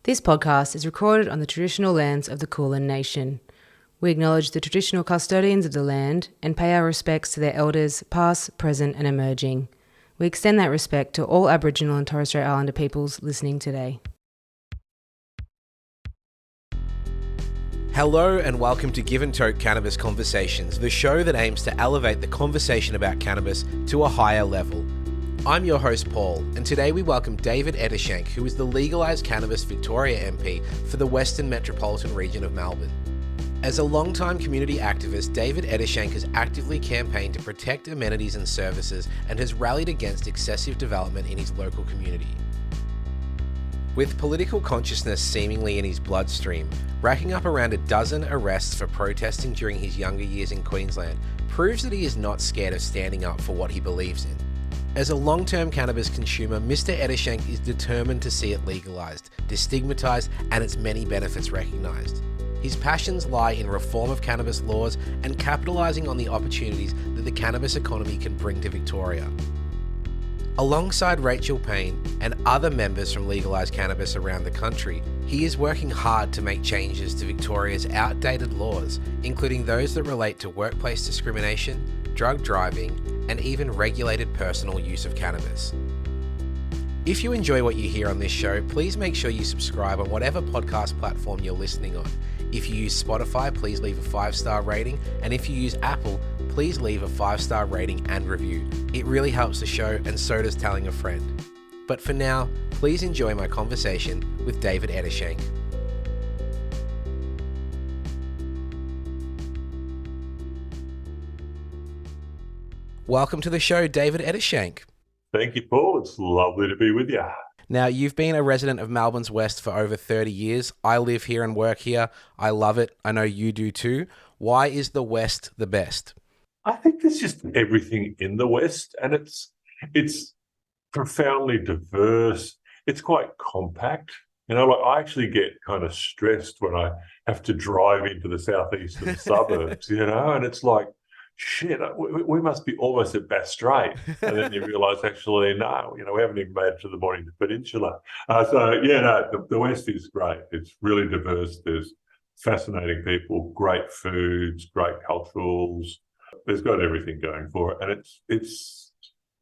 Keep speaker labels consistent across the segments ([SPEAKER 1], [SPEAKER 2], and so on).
[SPEAKER 1] This podcast is recorded on the traditional lands of the Kulin Nation. We acknowledge the traditional custodians of the land and pay our respects to their elders, past, present and emerging. We extend that respect to all Aboriginal and Torres Strait Islander peoples listening today.
[SPEAKER 2] Hello and welcome to Give and Toke Cannabis Conversations, the show that aims to elevate the conversation about cannabis to a higher level. I'm your host Paul, and today we welcome David Ettershank, who is the Legalise Cannabis Victoria MP for the Western Metropolitan region of Melbourne. As a long-time community activist, David Ettershank has actively campaigned to protect amenities and services and has rallied against excessive development in his local community. With political consciousness seemingly in his bloodstream, racking up around a dozen arrests for protesting during his younger years in Queensland proves that he is not scared of standing up for what he believes in. As a long-term cannabis consumer, Mr. Ettershank is determined to see it legalised, destigmatised, and its many benefits recognised. His passions lie in reform of cannabis laws and capitalising on the opportunities that the cannabis economy can bring to Victoria. Alongside Rachel Payne and other members from Legalise Cannabis around the country, he is working hard to make changes to Victoria's outdated laws, including those that relate to workplace discrimination, drug driving, and even regulated personal use of cannabis. If you enjoy what you hear on this show, please make sure you subscribe on whatever podcast platform you're listening on. If you use Spotify, please leave a 5-star rating, and if you use Apple, please leave a 5-star rating and review. It really helps the show, and so does telling a friend. But for now, please enjoy my conversation with David Ettershank. Welcome to the show, David Ettershank.
[SPEAKER 3] Thank you, Paul. It's lovely to be with you.
[SPEAKER 2] Now, you've been a resident of Melbourne's West for over 30 years. I live here and work here. I love it. I know you do too. Why is the West the best?
[SPEAKER 3] I think there's just everything in the West, and it's profoundly diverse. It's quite compact. Like I actually get kind of stressed when I have to drive into the southeastern suburbs, and it's like, shit, we must be almost at Bass Strait. And then you realise, actually, no, we haven't even made it to the Mornington Peninsula. The West is great. It's really diverse. There's fascinating people, great foods, great culturals. There's got everything going for it. And it's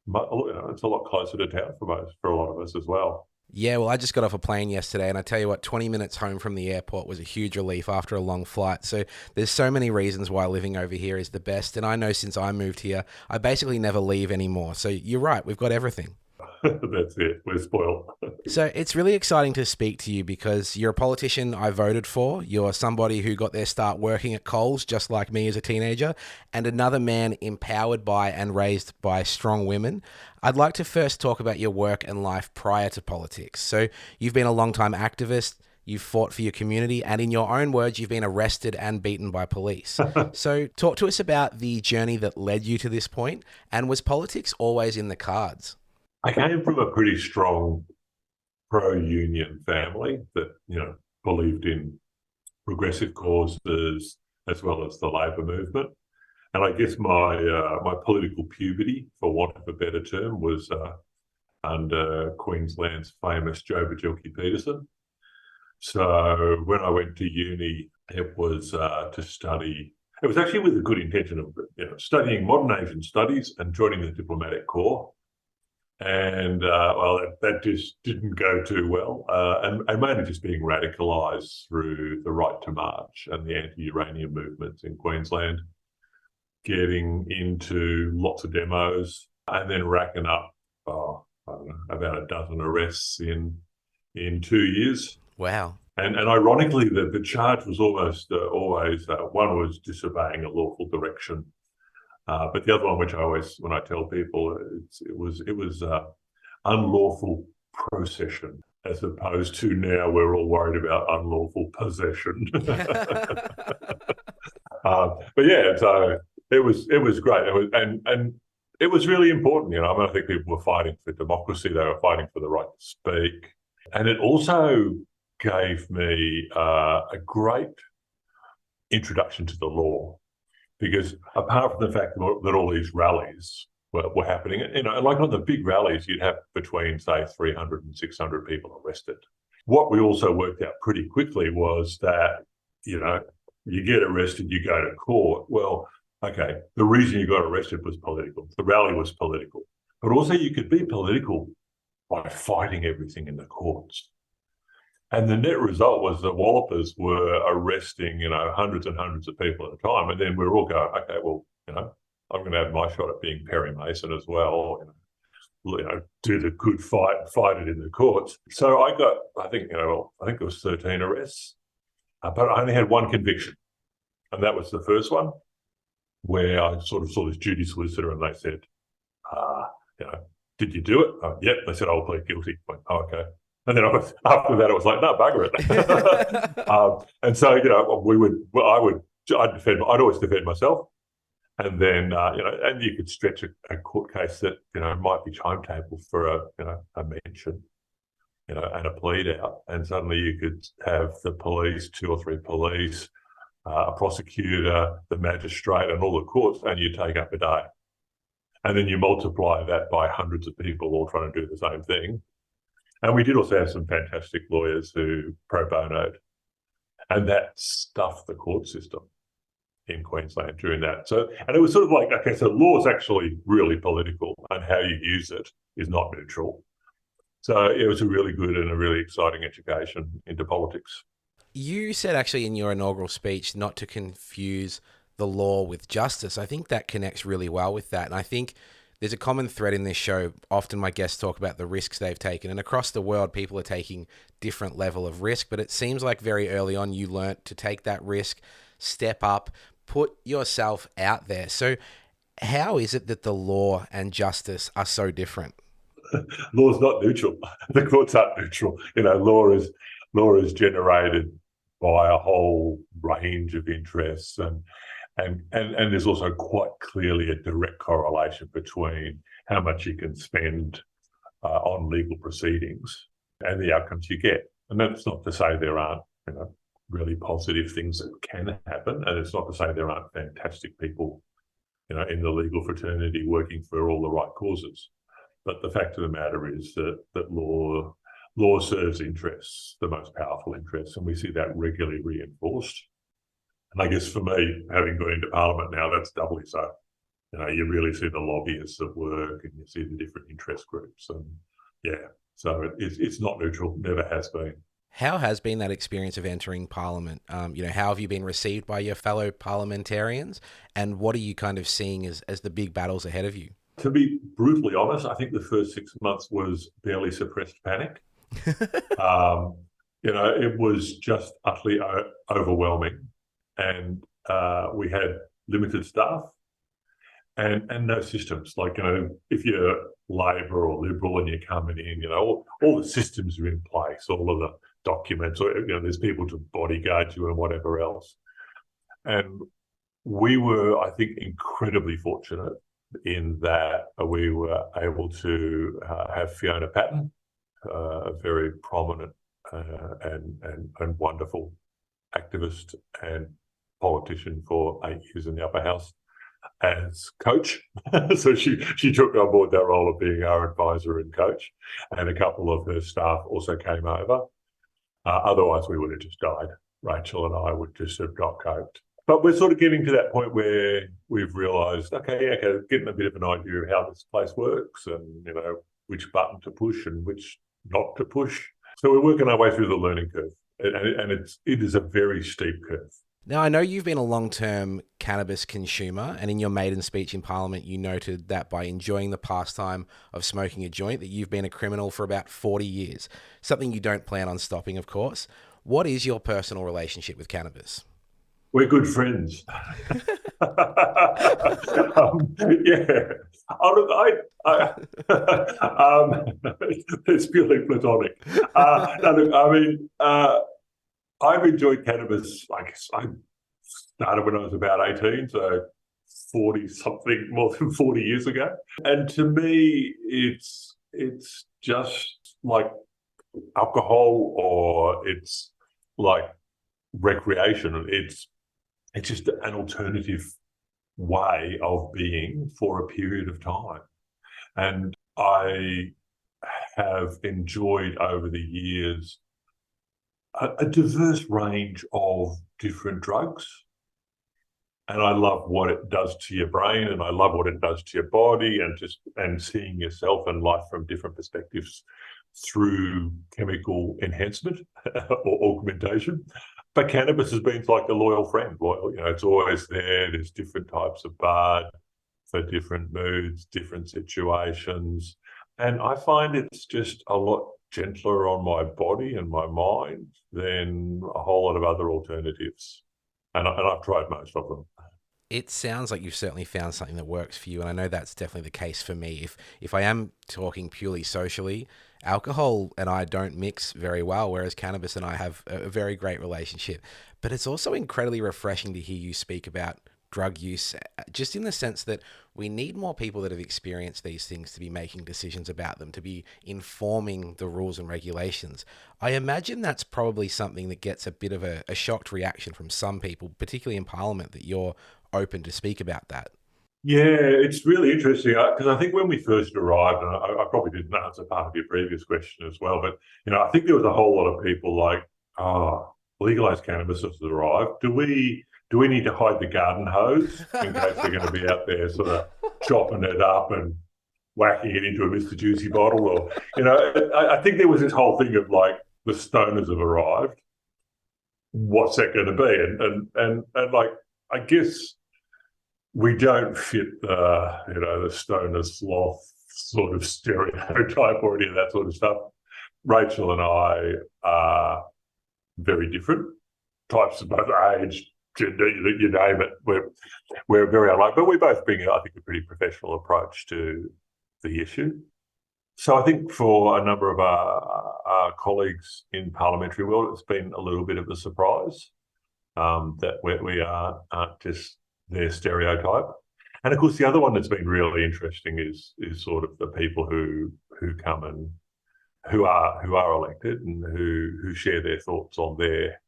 [SPEAKER 3] a lot closer to town for a lot of us as well.
[SPEAKER 2] Yeah, well, I just got off a plane yesterday, and I tell you what, 20 minutes home from the airport was a huge relief after a long flight. So there's so many reasons why living over here is the best. And I know since I moved here, I basically never leave anymore. So you're right, we've got everything.
[SPEAKER 3] That's it. We're spoiled.
[SPEAKER 2] So it's really exciting to speak to you because you're a politician I voted for. You're somebody who got their start working at Coles, just like me as a teenager, and another man empowered by and raised by strong women. I'd like to first talk about your work and life prior to politics. So you've been a long-time activist. You've fought for your community, and in your own words, you've been arrested and beaten by police. So talk to us about the journey that led you to this point, and was politics always in the cards?
[SPEAKER 3] I came from a pretty strong pro-union family that, believed in progressive causes as well as the labour movement. And I guess my political puberty, for want of a better term, was under Queensland's famous Joe Bajilki-Peterson. So when I went to uni, it was to study. It was actually with the good intention of studying modern Asian studies and joining the diplomatic corps. And, that just didn't go too well. And mainly just being radicalised through the Right to March and the anti-uranium movements in Queensland, getting into lots of demos and then racking up, about a dozen arrests in 2 years.
[SPEAKER 2] Wow.
[SPEAKER 3] And ironically, the charge was almost always, one was disobeying a lawful direction. But the other one, which I always, when I tell people, it was unlawful procession, as opposed to now we're all worried about unlawful possession. So it was great. And it was really important. I think people were fighting for democracy. They were fighting for the right to speak, and it also gave me a great introduction to the law. Because apart from the fact that all these rallies were happening, like on the big rallies, you'd have between, say, 300 and 600 people arrested. what we also worked out pretty quickly was that, you know, you get arrested, you go to court. Well, okay, the reason you got arrested was political. The rally was political. But also you could be political by fighting everything in the courts. And the net result was the Wallopers were arresting, you know, hundreds and hundreds of people at a time. And then we were all going, okay, well, you know, I'm going to have my shot at being Perry Mason as well. You know, do the good fight it in the courts. So I got, I think it was 13 arrests, but I only had one conviction. And that was the first one where I sort of saw this duty solicitor and they said, you know, did you do it? Yep. They said, I'll plead guilty. I went, oh, okay. And then after that, I was like, no, bugger it. And so, you know, I'd always defend myself. And then, you know, and you could stretch a court case that, you know, might be timetable for a mention, you know, and a plead out. And suddenly you could have the police, 2 or 3 police, a prosecutor, the magistrate, and all the courts, and you take up a day. And then you multiply that by hundreds of people all trying to do the same thing. And we did also have some fantastic lawyers who pro bonoed, and that stuffed the court system in Queensland during that. So, and it was sort of like, okay, so law is actually really political, and how you use it is not neutral. So it was a really good and a really exciting education into politics.
[SPEAKER 2] You said actually in your inaugural speech not to confuse the law with justice. I think that connects really well with that. And I think there's a common thread in this show. Often my guests talk about the risks they've taken, and across the world, people are taking different level of risk. But it seems like very early on, you learnt to take that risk, step up, put yourself out there. So how is it that the law and justice are so different?
[SPEAKER 3] Law is not neutral. The courts aren't neutral. You know, law is generated by a whole range of interests, and there's also quite clearly a direct correlation between how much you can spend on legal proceedings and the outcomes you get. And that's not to say there aren't, you know, really positive things that can happen, and it's not to say there aren't fantastic people, you know, in the legal fraternity working for all the right causes. But the fact of the matter is that law serves interests, the most powerful interests, and we see that regularly reinforced. And I guess for me, having gone into Parliament now, that's doubly so. You know, you really see the lobbyists at work, and you see the different interest groups, and yeah, so it's not neutral, never has been.
[SPEAKER 2] How has been that experience of entering Parliament? You know, how have you been received by your fellow parliamentarians, and what are you kind of seeing as the big battles ahead of you?
[SPEAKER 3] To be brutally honest, I think the first 6 months was barely suppressed panic. You know, it was just utterly overwhelming, and we had limited staff and no systems. Like, you know, if you're Labor or Liberal and you're coming in, you know, all the systems are in place, all of the documents, or, you know, there's people to bodyguard you and whatever else. And we were, I think, incredibly fortunate in that we were able to have Fiona Patten, a very prominent and wonderful activist and politician for 8 years in the upper house, as coach. So she took on board that role of being our advisor and coach, and a couple of her staff also came over. Otherwise, we would have just died. Rachel and I would just have not coped. But we're sort of getting to that point where we've realised, okay, getting a bit of an idea of how this place works, and, you know, which button to push and which not to push. So we're working our way through the learning curve, and it is a very steep curve.
[SPEAKER 2] Now, I know you've been a long-term cannabis consumer, and in your maiden speech in Parliament, you noted that by enjoying the pastime of smoking a joint, that you've been a criminal for about 40 years, something you don't plan on stopping, of course. What is your personal relationship with cannabis?
[SPEAKER 3] We're good friends. Yeah. Oh, look, it's purely platonic. No, look, I mean, I've enjoyed cannabis. I guess I started when I was about 18, so 40-something, more than 40 years ago. And to me, it's just like alcohol, or it's like recreation. It's just an alternative way of being for a period of time. And I have enjoyed over the years a diverse range of different drugs. And I love what it does to your brain, and I love what it does to your body, and seeing yourself and life from different perspectives through chemical enhancement or augmentation. But cannabis has been like a loyal friend. It's always there. There's different types of bud for different moods, different situations. And I find it's just a lot gentler on my body and my mind than a whole lot of other alternatives. And I've tried most of them.
[SPEAKER 2] It sounds like you've certainly found something that works for you, and I know that's definitely the case for me. If I am talking purely socially, alcohol and I don't mix very well, whereas cannabis and I have a very great relationship. But it's also incredibly refreshing to hear you speak about drug use, just in the sense that we need more people that have experienced these things to be making decisions about them, to be informing the rules and regulations. I imagine that's probably something that gets a bit of a shocked reaction from some people, particularly in Parliament, that you're open to speak about that.
[SPEAKER 3] Yeah, it's really interesting because I think when we first arrived, and I probably didn't answer part of your previous question as well, but I think there was a whole lot of people like, oh, legalised cannabis has arrived. Do we need to hide the garden hose in case they're going to be out there sort of chopping it up and whacking it into a Mr. Juicy bottle? Or I think there was this whole thing of like, the stoners have arrived. What's that going to be? And like, I guess we don't fit the stoner sloth sort of stereotype or any of that sort of stuff. Rachel and I are very different types of both age, gender, you name it. We're very unlike, but we both bring, I think, a pretty professional approach to the issue. So I think for a number of our colleagues in parliamentary world, it's been a little bit of a surprise that we aren't just their stereotype. And of course, the other one that's been really interesting is sort of the people who come and who are elected and who share their thoughts on their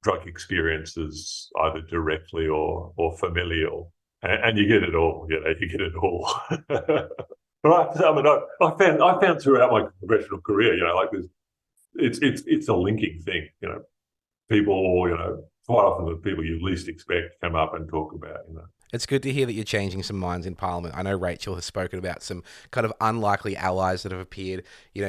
[SPEAKER 3] drug experiences, either directly or familial. And you get it all, you get it all. But I found throughout my professional career, like it's a linking thing, people, quite often the people you least expect come up and talk about,
[SPEAKER 2] It's good to hear that you're changing some minds in Parliament. I know Rachel has spoken about some kind of unlikely allies that have appeared,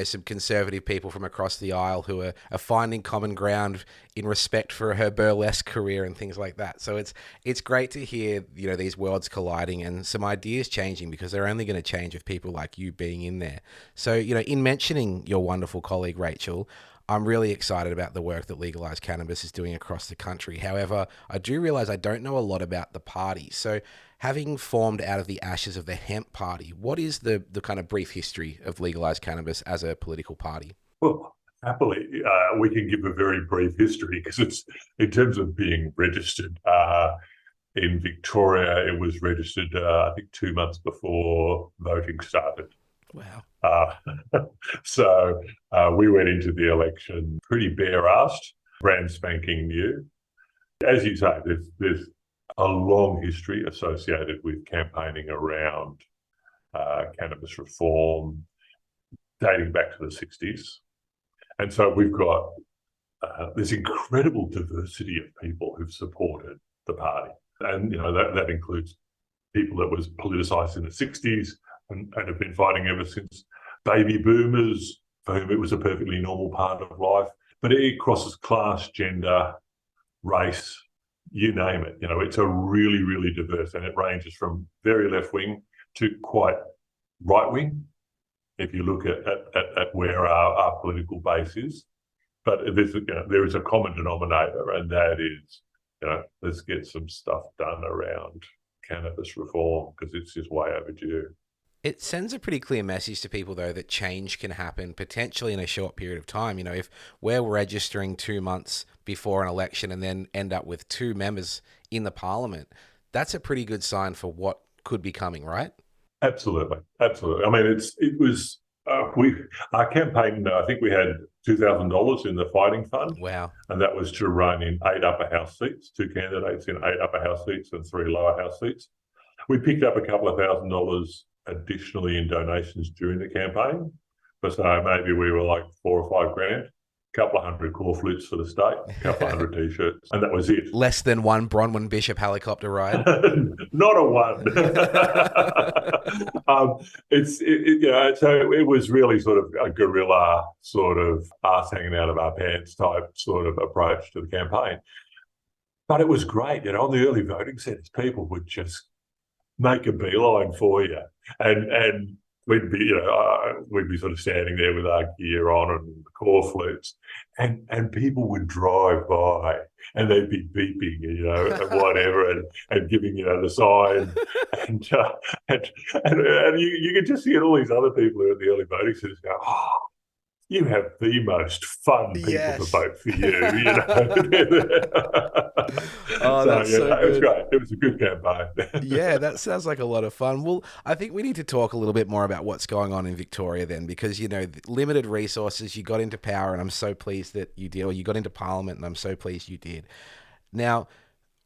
[SPEAKER 2] some conservative people from across the aisle who are finding common ground in respect for her burlesque career and things like that. So it's great to hear, these worlds colliding and some ideas changing, because they're only going to change with people like you being in there. So, in mentioning your wonderful colleague, Rachel, I'm really excited about the work that Legalise Cannabis is doing across the country. However, I do realise I don't know a lot about the party. So having formed out of the ashes of the hemp party, what is the kind of brief history of Legalise Cannabis as a political party?
[SPEAKER 3] Well, happily, we can give a very brief history because it's, in terms of being registered, in Victoria, it was registered, I think, 2 months before voting started.
[SPEAKER 2] Wow.
[SPEAKER 3] So we went into the election pretty bare-assed, brand spanking new. As you say, there's a long history associated with campaigning around cannabis reform dating back to the 60s. And so we've got this incredible diversity of people who've supported the party. And, that includes people that was politicised in the 60s, and have been fighting ever since, baby boomers, for whom it was a perfectly normal part of life. But it crosses class, gender, race, you name it. It's a really, really diverse, and it ranges from very left-wing to quite right-wing, if you look at where our political base is. But there is a common denominator, and that is, let's get some stuff done around cannabis reform, because it's just way overdue.
[SPEAKER 2] It sends a pretty clear message to people, though, that change can happen potentially in a short period of time. If we're registering 2 months before an election and then end up with 2 members in the parliament, that's a pretty good sign for what could be coming, right?
[SPEAKER 3] Absolutely. I mean, it was our campaign. I think we had $2,000 in the fighting fund.
[SPEAKER 2] Wow!
[SPEAKER 3] And that was to run in 8 upper house seats, 2 candidates in 8 upper house seats and 3 lower house seats. We picked up a couple of $1,000 additionally in donations during the campaign, but so maybe we were like $4 or $5 grand. couple of hundred core flutes for the state, a couple of hundred T-shirts, and that was it.
[SPEAKER 2] Less than one Bronwyn Bishop helicopter ride.
[SPEAKER 3] Not a one. So it was really sort of a guerrilla sort of us hanging out of our pants type sort of approach to the campaign. But it was great, on the early voting centres, people would just make a beeline for you, and we'd be sort of standing there with our gear on and the core flutes, and people would drive by and they'd be beeping, and whatever, and giving, the sign, and you could just see all these other people who are at the early voting centres go, oh, you have the most fun people to vote for you.
[SPEAKER 2] Oh, that's so good.
[SPEAKER 3] It was great. It was a good campaign.
[SPEAKER 2] Yeah, that sounds like a lot of fun. Well, I think we need to talk a little bit more about what's going on in Victoria then, because, limited resources, you got into power, and I'm so pleased that you did, or you got into Parliament, and I'm so pleased you did. Now,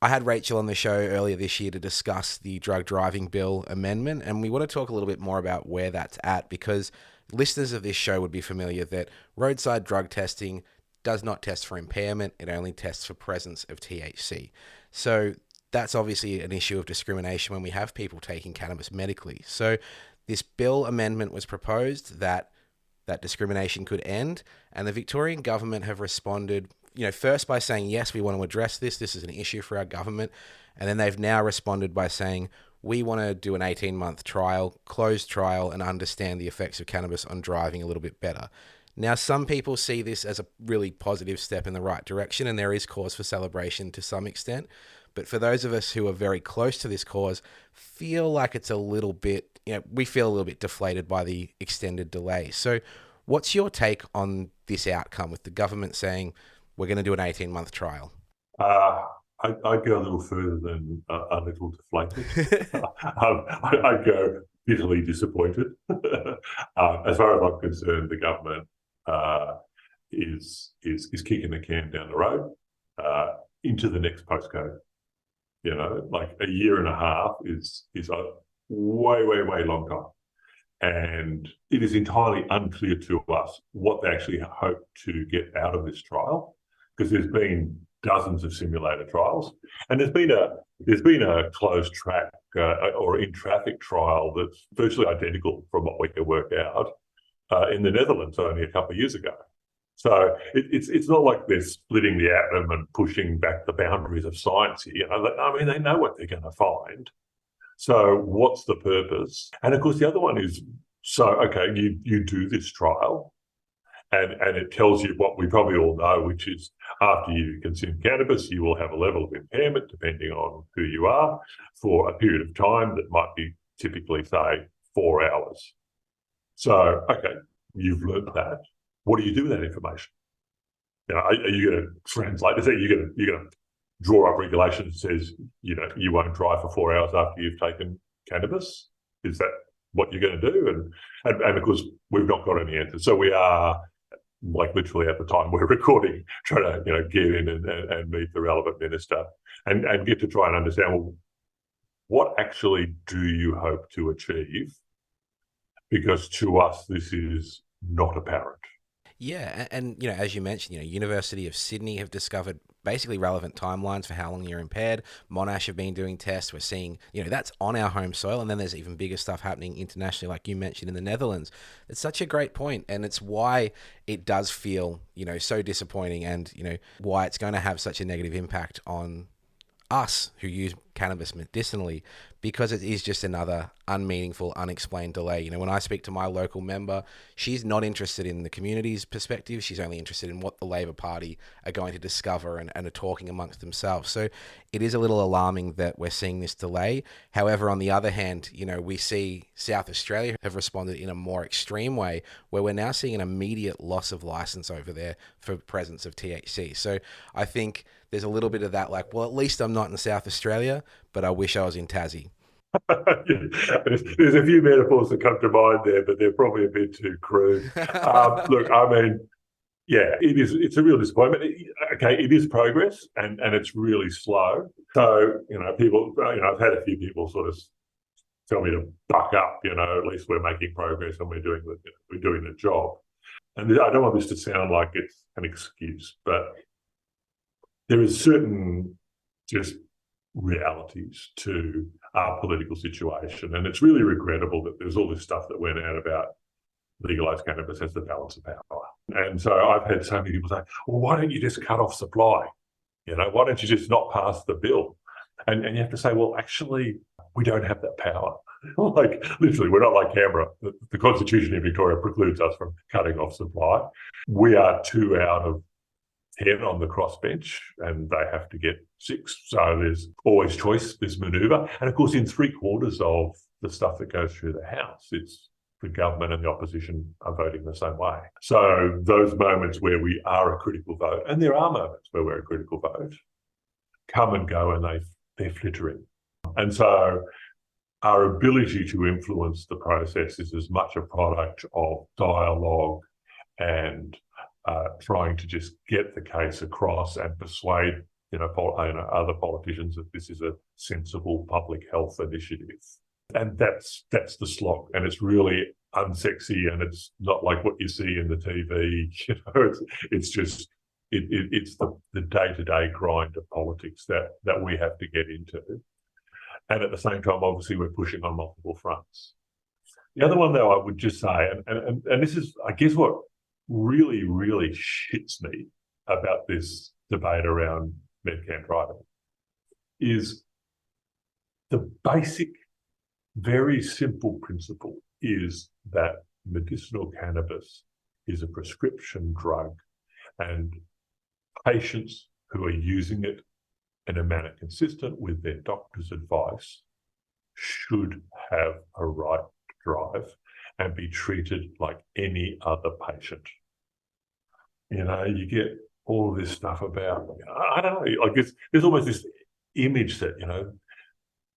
[SPEAKER 2] I had Rachel on the show earlier this year to discuss the drug driving bill amendment, and we want to talk a little bit more about where that's at, because listeners of this show would be familiar that roadside drug testing does not test for impairment. It only tests for presence of THC. So that's obviously an issue of discrimination when we have people taking cannabis medically. So this bill amendment was proposed that discrimination could end, and the Victorian government have responded, first by saying, yes, we want to address this. This is an issue for our government. And then they've now responded by saying, we want to do an 18-month trial, closed trial, and understand the effects of cannabis on driving a little bit better. Now, some people see this as a really positive step in the right direction, and there is cause for celebration to some extent. But for those of us who are very close to this cause, feel like it's a little bit, we feel a little bit deflated by the extended delay. So what's your take on this outcome with the government saying, we're going to do an 18-month trial?
[SPEAKER 3] I'd go a little further than a little deflated. I'd go bitterly disappointed. As far as I'm concerned, the government is kicking the can down the road into the next postcode. Like a year and a half is a way long time. And it is entirely unclear to us what they actually hope to get out of this trial, because there's been dozens of simulator trials, and there's been a closed track or in traffic trial that's virtually identical from what we can work out in the Netherlands only a couple of years ago. So it's not like they're splitting the atom and pushing back the boundaries of science here. They know what they're going to find. So what's the purpose? And of course, the other one is, you do this trial, and it tells you what we probably all know, which is after you consume cannabis, you will have a level of impairment depending on who you are for a period of time that might be typically, say, 4 hours. So, you've learned that. What do you do with that information? Are you going to translate? Are you going to draw up regulations that says, you won't drive for 4 hours after you've taken cannabis? Is that what you're going to do? And of course, we've not got any answers. So we are, like, literally at the time we're recording, trying to get in and meet the relevant minister and get to try and understand, well, what actually do you hope to achieve? Because to us, this is not apparent.
[SPEAKER 2] Yeah, and as you mentioned, University of Sydney have discovered basically relevant timelines for how long you're impaired. Monash have been doing tests. We're seeing, that's on our home soil, and then there's even bigger stuff happening internationally, like you mentioned, in the Netherlands. It's such a great point, and it's why it does feel, so disappointing, and why it's going to have such a negative impact on us who use cannabis medicinally, because it is just another unmeaningful, unexplained delay. When I speak to my local member, she's not interested in the community's perspective. She's only interested in what the Labor Party are going to discover and are talking amongst themselves. So it is a little alarming that we're seeing this delay. However, on the other hand, we see South Australia have responded in a more extreme way, where we're now seeing an immediate loss of license over there for presence of THC. So I think there's a little bit of that, like, well, at least I'm not in South Australia, but I wish I was in Tassie.
[SPEAKER 3] There's a few metaphors that come to mind there, but they're probably a bit too crude. Look, it's a real disappointment. It is progress, and it's really slow. So, people, I've had a few people sort of tell me to buck up, at least we're making progress and we're doing the job. and I don't want this to sound like it's an excuse, but there is certain just realities to our political situation. And it's really regrettable that there's all this stuff that went out about legalise cannabis as the balance of power. And so I've had so many people say, well, why don't you just cut off supply? Why don't you just not pass the bill? And you have to say, well, actually, we don't have that power. Like, literally, we're not like Canberra. The Constitution in Victoria precludes us from cutting off supply. We are 2 out of 10 on the crossbench, and they have to get 6. So there's always choice, there's manoeuvre. And of course, in 3/4 of the stuff that goes through the House, it's the government and the opposition are voting the same way. So those moments where we are a critical vote, and there are moments where we're a critical vote, come and go, and they're flittering. And so our ability to influence the process is as much a product of dialogue and trying to just get the case across and persuade other politicians that this is a sensible public health initiative. And that's the slog, and it's really unsexy, and it's not like what you see in the TV. It's just it's the day-to-day grind of politics that we have to get into. And at the same time, obviously, we're pushing on multiple fronts. The other one, though, I would just say, and this is, I guess, what really, really shits me about this debate around Medcan driving is the basic, very simple principle is that medicinal cannabis is a prescription drug, and patients who are using it in a manner consistent with their doctor's advice should have a right to drive and be treated like any other patient. You get all this stuff about, I don't know, I guess there's almost this image that,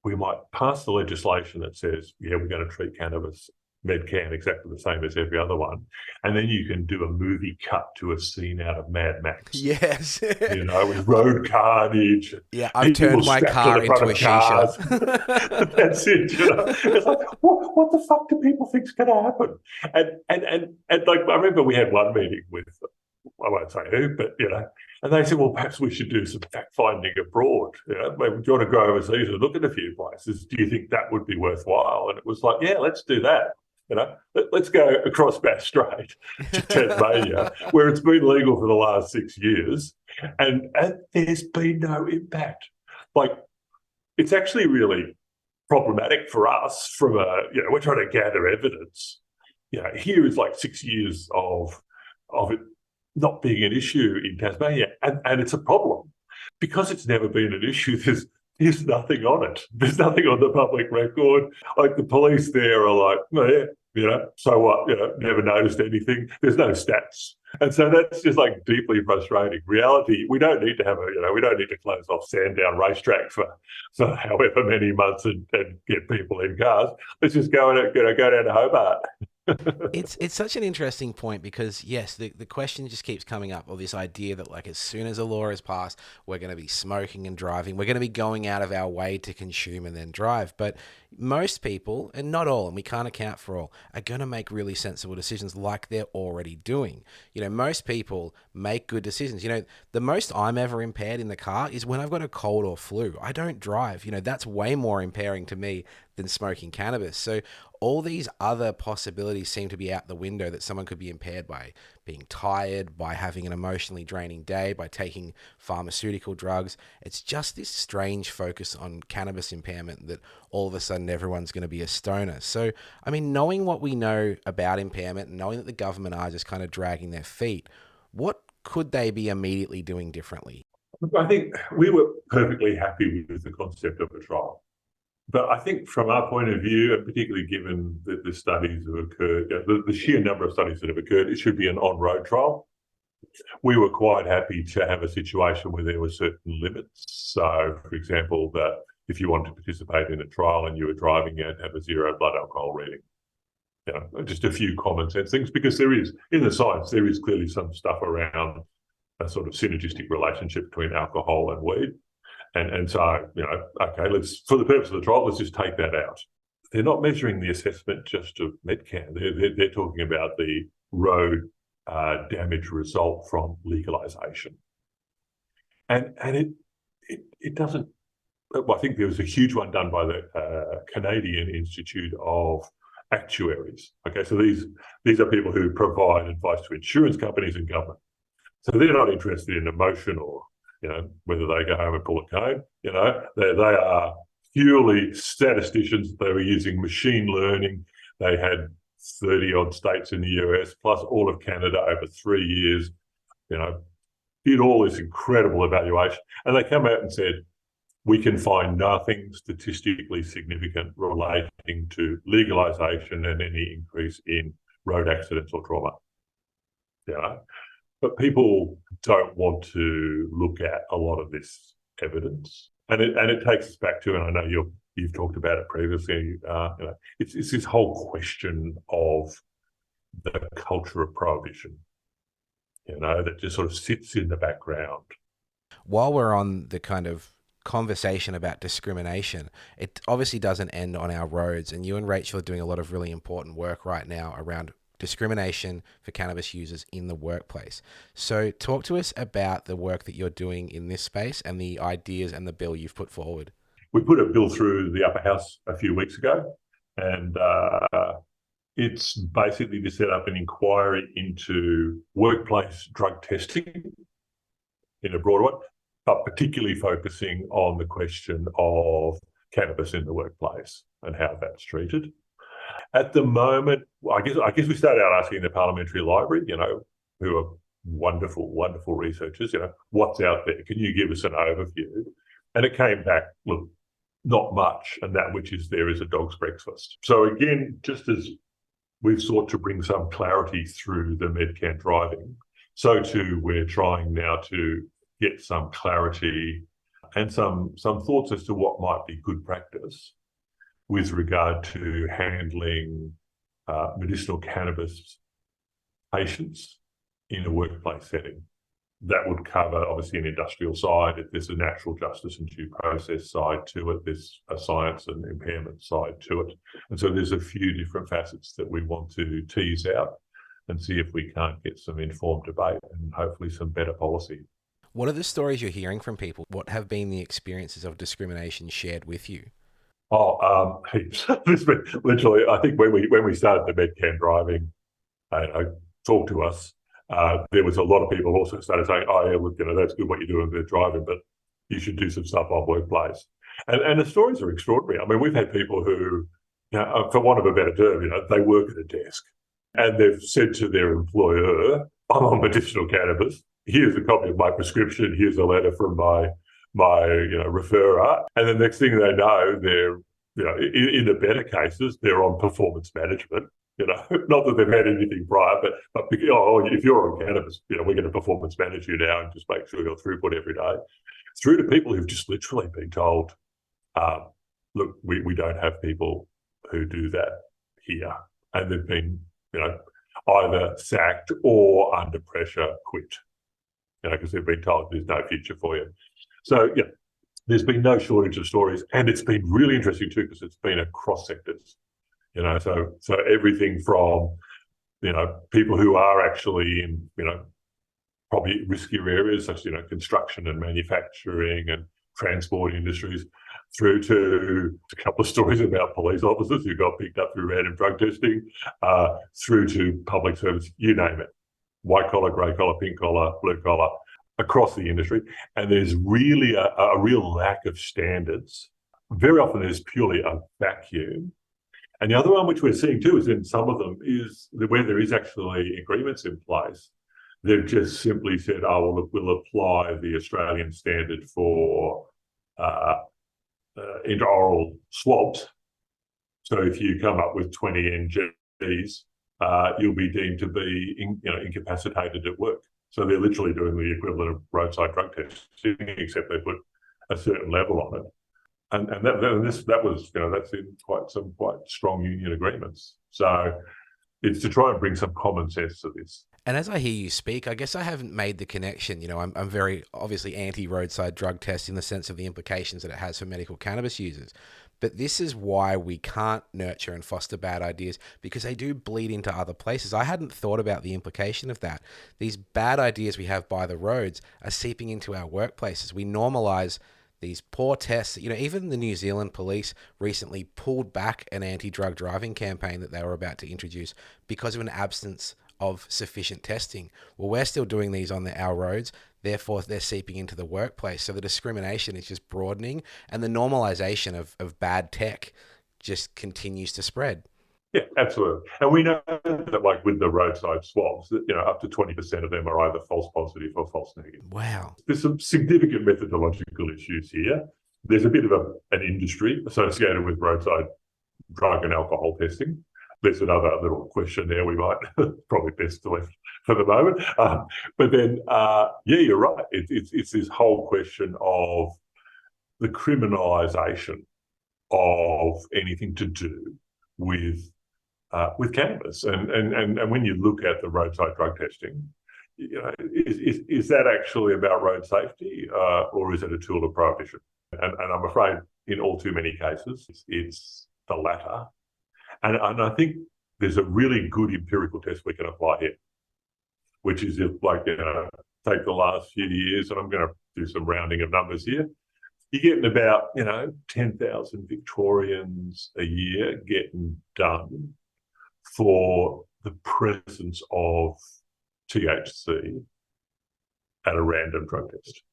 [SPEAKER 3] we might pass the legislation that says, yeah, we're going to treat cannabis, Medcan, exactly the same as every other one. And then you can do a movie cut to a scene out of Mad Max.
[SPEAKER 2] Yes.
[SPEAKER 3] With road carnage.
[SPEAKER 2] Yeah, I've turned my car into a shisha.
[SPEAKER 3] That's it. It's like, what the fuck do people think's going to happen? And like, I remember we had one meeting with, I won't say who, but, and they said, well, perhaps we should do some fact-finding abroad. Maybe do you want to go overseas and look at a few places? Do you think that would be worthwhile? And it was like, yeah, let's do that. Let's go across Bass Strait to Tasmania, where it's been legal for the last 6 years, and there's been no impact. Like, it's actually really problematic for us from we're trying to gather evidence. Here is like 6 years of it not being an issue in Tasmania, and it's a problem because it's never been an issue. There's nothing on it. There's nothing on the public record. Like, the police there are like, oh, yeah, so what? Never noticed anything. There's no stats, and so that's just like deeply frustrating. Reality, we don't need to have we don't need to close off Sandown racetrack for however many months and get people in cars. Let's just go down to Hobart.
[SPEAKER 2] It's such an interesting point because, yes, the question just keeps coming up, of this idea that, like, as soon as a law is passed, we're going to be smoking and driving. We're going to be going out of our way to consume and then drive. But most people, and not all, and we can't account for all, are going to make really sensible decisions like they're already doing. Most people make good decisions. The most I'm ever impaired in the car is when I've got a cold or flu. I don't drive. That's way more impairing to me than smoking cannabis. So all these other possibilities seem to be out the window, that someone could be impaired by being tired, by having an emotionally draining day, by taking pharmaceutical drugs. It's just this strange focus on cannabis impairment that all of a sudden everyone's going to be a stoner. So, knowing what we know about impairment and knowing that the government are just kind of dragging their feet, what could they be immediately doing differently?
[SPEAKER 3] I think we were perfectly happy with the concept of a trial. But I think from our point of view, and particularly given the studies that have occurred, the sheer number of studies that have occurred, it should be an on-road trial. We were quite happy to have a situation where there were certain limits. So, for example, that if you wanted to participate in a trial and you were driving, you had to have a 0 blood alcohol reading. Just a few common sense things, because there is, in the science, there is clearly some stuff around a sort of synergistic relationship between alcohol and weed. And so, okay, for the purpose of the trial, let's just take that out. They're not measuring the assessment just of Medcan. They're talking about the road damage result from legalisation. And it doesn't. Well, I think there was a huge one done by the Canadian Institute of Actuaries. Okay, so these are people who provide advice to insurance companies and government. So they're not interested in emotion or whether they go home and pull a cone. They are purely statisticians. They were using machine learning. They had 30 odd states in the US plus all of Canada over 3 years. Did all this incredible evaluation, and they come out and said, we can find nothing statistically significant relating to legalisation and any increase in road accidents or trauma. But people don't want to look at a lot of this evidence, and it takes us back to, and I know you've talked about it previously. It's this whole question of the culture of prohibition, that just sort of sits in the background.
[SPEAKER 2] While we're on the kind of conversation about discrimination, it obviously doesn't end on our roads, and you and Rachel are doing a lot of really important work right now around discrimination for cannabis users in the workplace. So talk to us about the work that you're doing in this space and the ideas and the bill you've put forward.
[SPEAKER 3] We put a bill through the upper house a few weeks ago, and it's basically to set up an inquiry into workplace drug testing in a broader one, but particularly focusing on the question of cannabis in the workplace and how that's treated. At the moment, I guess we started out asking the Parliamentary Library, who are wonderful, wonderful researchers, what's out there? Can you give us an overview? And it came back, look, not much, and that which is there is a dog's breakfast. So again, just as we've sought to bring some clarity through the Medcan driving, so too we're trying now to get some clarity and some thoughts as to what might be good practice with regard to handling medicinal cannabis patients in a workplace setting. That would cover, obviously, an industrial side. There's a natural justice and due process side to it. There's a science and impairment side to it. And so there's a few different facets that we want to tease out and see if we can't get some informed debate and hopefully some better policy.
[SPEAKER 2] What are the stories you're hearing from people? What have been the experiences of discrimination shared with you?
[SPEAKER 3] Heaps. Literally, I think when we started the Medcan driving, talk to us. There was a lot of people also started saying, "Oh yeah, look, that's good what you're doing with driving, but you should do some stuff on workplace." And the stories are extraordinary. I mean, we've had people who, for want of a better term, they work at a desk and they've said to their employer, "I'm on medicinal cannabis. Here's a copy of my prescription. Here's a letter from my referrer." And the next thing they know, they're, in the better cases, they're on performance management. Not that they've had anything prior, but if you're on cannabis, we're going to performance manage you now and just make sure you're throughput every day. Through to people who've just literally been told, look, we don't have people who do that here. And they've been, either sacked or under pressure quit, because they've been told there's no future for you. So, there's been no shortage of stories, and it's been really interesting too, because it's been across sectors. So everything from, people who are actually in, probably riskier areas such as, construction and manufacturing and transport industries, through to a couple of stories about police officers who got picked up through random drug testing, through to public service, you name it, white collar, grey collar, pink collar, blue collar, across the industry. And there's really a real lack of standards. Very often there's purely a vacuum. And the other one which we're seeing too is in some of them is where there is actually agreements in place, they've just simply said, oh, well, we'll apply the Australian standard for intraoral swabs. So if you come up with 20 NGs, you'll be deemed to be incapacitated at work. So they're literally doing the equivalent of roadside drug testing, except they put a certain level on it. And that was that's in quite strong union agreements. So it's to try and bring some common sense to this.
[SPEAKER 2] And as I hear you speak, I guess I haven't made the connection. I'm very obviously anti-roadside drug test in the sense of the implications that it has for medical cannabis users. But this is why we can't nurture and foster bad ideas, because they do bleed into other places. I hadn't thought about the implication of that. These bad ideas we have by the roads are seeping into our workplaces. We normalize these poor tests. You know, even the New Zealand police recently pulled back an anti-drug driving campaign that they were about to introduce because of an absence of sufficient testing. Well, we're still doing these on our roads. Therefore, they're seeping into the workplace. So the discrimination is just broadening, and the normalization of bad tech just continues to spread.
[SPEAKER 3] Yeah, absolutely. And we know that, like with the roadside swabs, that, you know, up to 20% of them are either false positive or false negative.
[SPEAKER 2] Wow.
[SPEAKER 3] There's some significant methodological issues here. There's a bit of an industry associated with roadside drug and alcohol testing. There's another little question there we might probably best to left for the moment. But then, yeah, you're right. It's this whole question of the criminalisation of anything to do with cannabis. And when you look at the roadside drug testing, you know, is that actually about road safety, or is it a tool of prohibition? And I'm afraid in all too many cases, it's the latter. And I think there's a really good empirical test we can apply here, which is if, like, you know, take the last few years, and I'm going to do some rounding of numbers here. You're getting about, you know, 10,000 Victorians a year getting done for the presence of THC at a random drug test.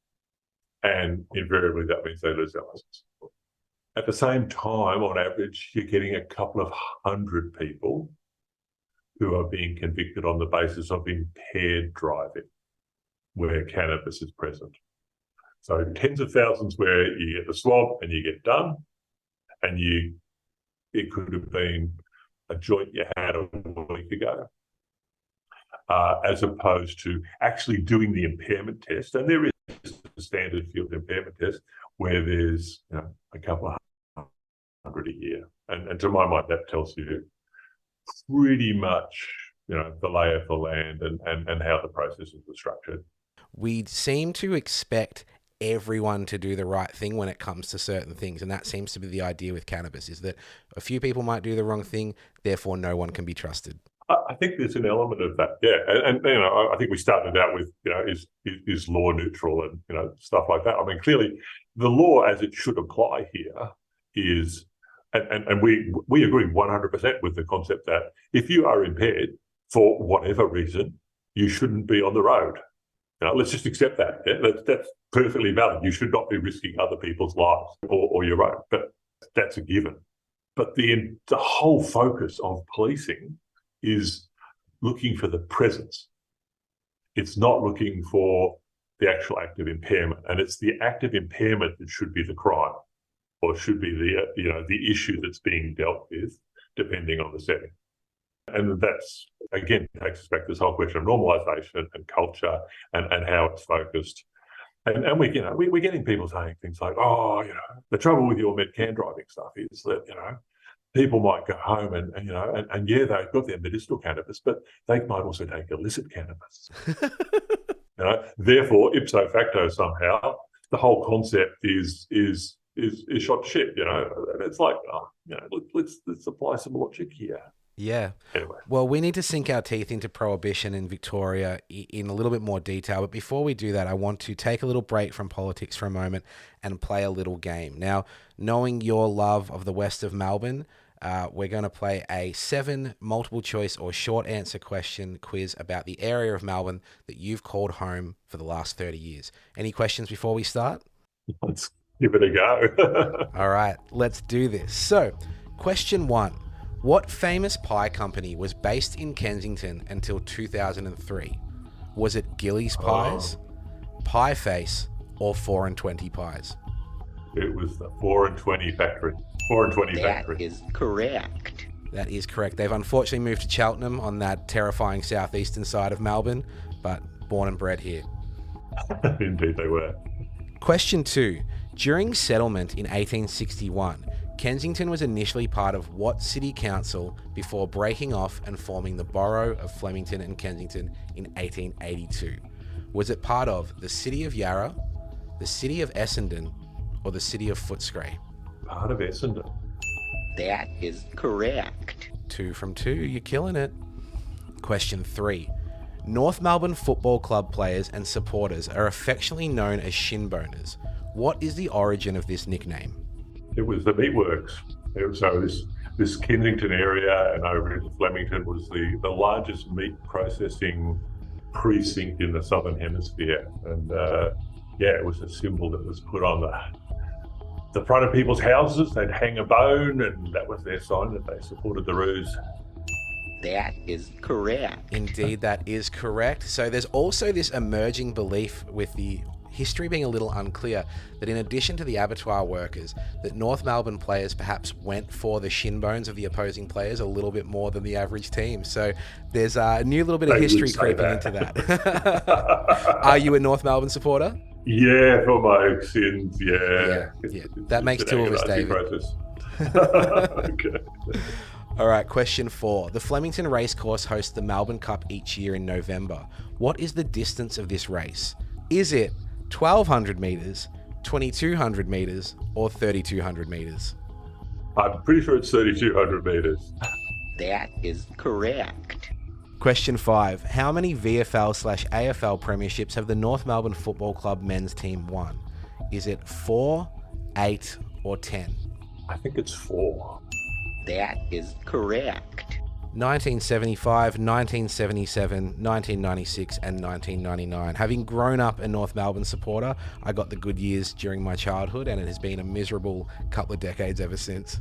[SPEAKER 3] And invariably that means they lose their license. At the same time, on average, you're getting a couple of hundred people who are being convicted on the basis of impaired driving, where cannabis is present. So tens of thousands where you get the swab and you get done, and it could have been a joint you had a week ago, as opposed to actually doing the impairment test. And there is a standard field impairment test where there's, you know, a couple of hundred a year. And to my mind, that tells you pretty much, you know, the lay of the land and how the processes are structured.
[SPEAKER 2] We seem to expect everyone to do the right thing when it comes to certain things, and that seems to be the idea with cannabis, is that a few people might do the wrong thing, therefore no one can be trusted.
[SPEAKER 3] I think there's an element of that, yeah. And you know, I think we started out with, you know, is law neutral and, you know, stuff like that. I mean, clearly the law as it should apply here is, and we agree 100% with the concept that if you are impaired for whatever reason, you shouldn't be on the road. You know, let's just accept that. Yeah? That's perfectly valid. You should not be risking other people's lives or your own. But that's a given. But the whole focus of policing is looking for the presence. It's not looking for the actual act of impairment. And it's the act of impairment that should be the crime, or should be the, you know, the issue that's being dealt with, depending on the setting. And that's, again, takes us back to this whole question of normalisation and culture and how it's focused. And we, you know, we're getting people saying things like, oh, you know, the trouble with your Metcan driving stuff is that, you know, people might go home and you know, and yeah, they've got their medicinal cannabis, but they might also take illicit cannabis. You know, therefore, ipso facto, somehow, the whole concept is shot to shit. You know, and it's like, oh, you know, let's apply some logic here.
[SPEAKER 2] Yeah.
[SPEAKER 3] Anyway.
[SPEAKER 2] Well, we need to sink our teeth into Prohibition in Victoria in a little bit more detail. But before we do that, I want to take a little break from politics for a moment and play a little game. Now, knowing your love of the west of Melbourne, we're going to play a 7 multiple choice or short answer question quiz about the area of Melbourne that you've called home for the last 30 years. Any questions before we start?
[SPEAKER 3] Let's give it a go.
[SPEAKER 2] All right, let's do this. So, question 1. What famous pie company was based in Kensington until 2003? Was it Gillies Pies, Pie Face, or 4 and 20 Pies?
[SPEAKER 3] It was the 4 and 20 factory. 4 and 20 factory.
[SPEAKER 4] That is correct.
[SPEAKER 2] That is correct. They've unfortunately moved to Cheltenham on that terrifying southeastern side of Melbourne, but born and bred here.
[SPEAKER 3] Indeed they were.
[SPEAKER 2] Question 2. During settlement in 1861, Kensington was initially part of what city council before breaking off and forming the borough of Flemington and Kensington in 1882? Was it part of the city of Yarra, the city of Essendon, or the city of Footscray?
[SPEAKER 3] part of Essendon.
[SPEAKER 4] That is correct.
[SPEAKER 2] 2 from 2, you're killing it. Question 3. North Melbourne Football Club players and supporters are affectionately known as shinboners. What is the origin of this nickname?
[SPEAKER 3] It was the meatworks. So this Kensington area and over into Flemington was the largest meat processing precinct in the Southern Hemisphere. And it was a symbol that was put on the front of people's houses. They'd hang a bone, and that was their sign that they supported the Roos.
[SPEAKER 4] That is correct.
[SPEAKER 2] Indeed, that is correct. So there's also this emerging belief, with the history being a little unclear, that in addition to the abattoir workers, that North Melbourne players perhaps went for the shin bones of the opposing players a little bit more than the average team. So there's a new little bit of history creeping into that. Are you a North Melbourne supporter?
[SPEAKER 3] Yeah, for my sins, yeah.
[SPEAKER 2] That makes 2 of us, David.
[SPEAKER 3] Okay.
[SPEAKER 2] All right, question 4. The Flemington Racecourse hosts the Melbourne Cup each year in November. What is the distance of this race? Is it 1,200 metres, 2,200 metres, or 3,200 metres?
[SPEAKER 3] I'm pretty sure it's 3,200 metres.
[SPEAKER 4] That is correct.
[SPEAKER 2] Question 5. How many VFL/AFL premierships have the North Melbourne Football Club men's team won? Is it 4, 8, or 10?
[SPEAKER 3] I think it's 4.
[SPEAKER 4] That is correct.
[SPEAKER 2] 1975, 1977, 1996, and 1999. Having grown up a North Melbourne supporter, I got the good years during my childhood, and it has been a miserable couple of decades ever since.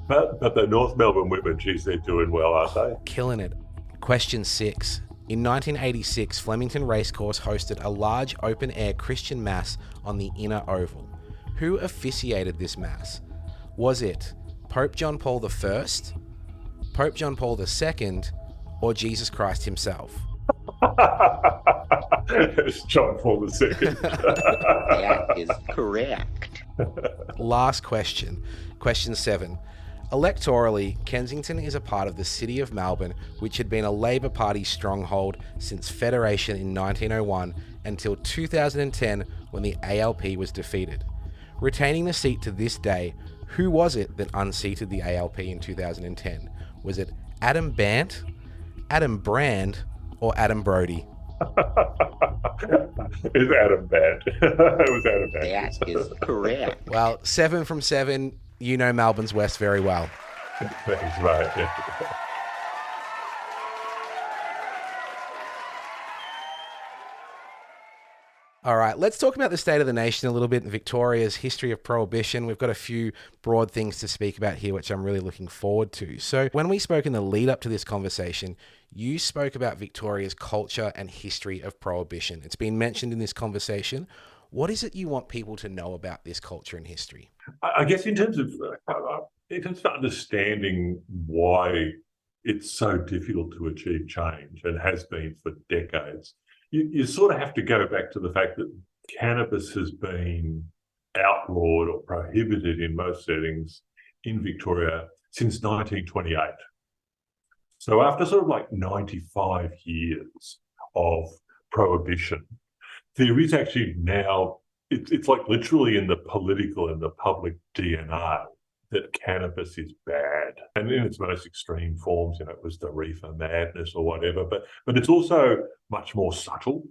[SPEAKER 3] But the North Melbourne women, geez, they're doing well, aren't they?
[SPEAKER 2] Killing it. Question 6. In 1986, Flemington Racecourse hosted a large open-air Christian mass on the inner oval. Who officiated this mass? Was it Pope John Paul I, Pope John Paul II, or Jesus Christ himself?
[SPEAKER 3] It's John Paul II.
[SPEAKER 4] That is correct.
[SPEAKER 2] Last question. Question 7. Electorally, Kensington is a part of the City of Melbourne, which had been a Labor Party stronghold since Federation in 1901 until 2010, when the ALP was defeated. Retaining the seat to this day, who was it that unseated the ALP in 2010? Was it Adam Bant, Adam Brand, or Adam Brody?
[SPEAKER 3] It's Adam Bant. It was Adam Bant.
[SPEAKER 4] That is correct.
[SPEAKER 2] Well, 7 from 7. You know Melbourne's West very well.
[SPEAKER 3] Thanks, mate. Yeah.
[SPEAKER 2] All right, let's talk about the state of the nation a little bit, and Victoria's history of prohibition. We've got a few broad things to speak about here, which I'm really looking forward to. So when we spoke in the lead up to this conversation, you spoke about Victoria's culture and history of prohibition. It's been mentioned in this conversation. What is it you want people to know about this culture and history?
[SPEAKER 3] I guess in terms of understanding why it's so difficult to achieve change and has been for decades, you sort of have to go back to the fact that cannabis has been outlawed or prohibited in most settings in Victoria since 1928. So after sort of like 95 years of prohibition, there is actually now, it's like literally in the political and the public DNA that cannabis is bad. And in its most extreme forms, it was the reefer madness or whatever, but it's also much more subtle.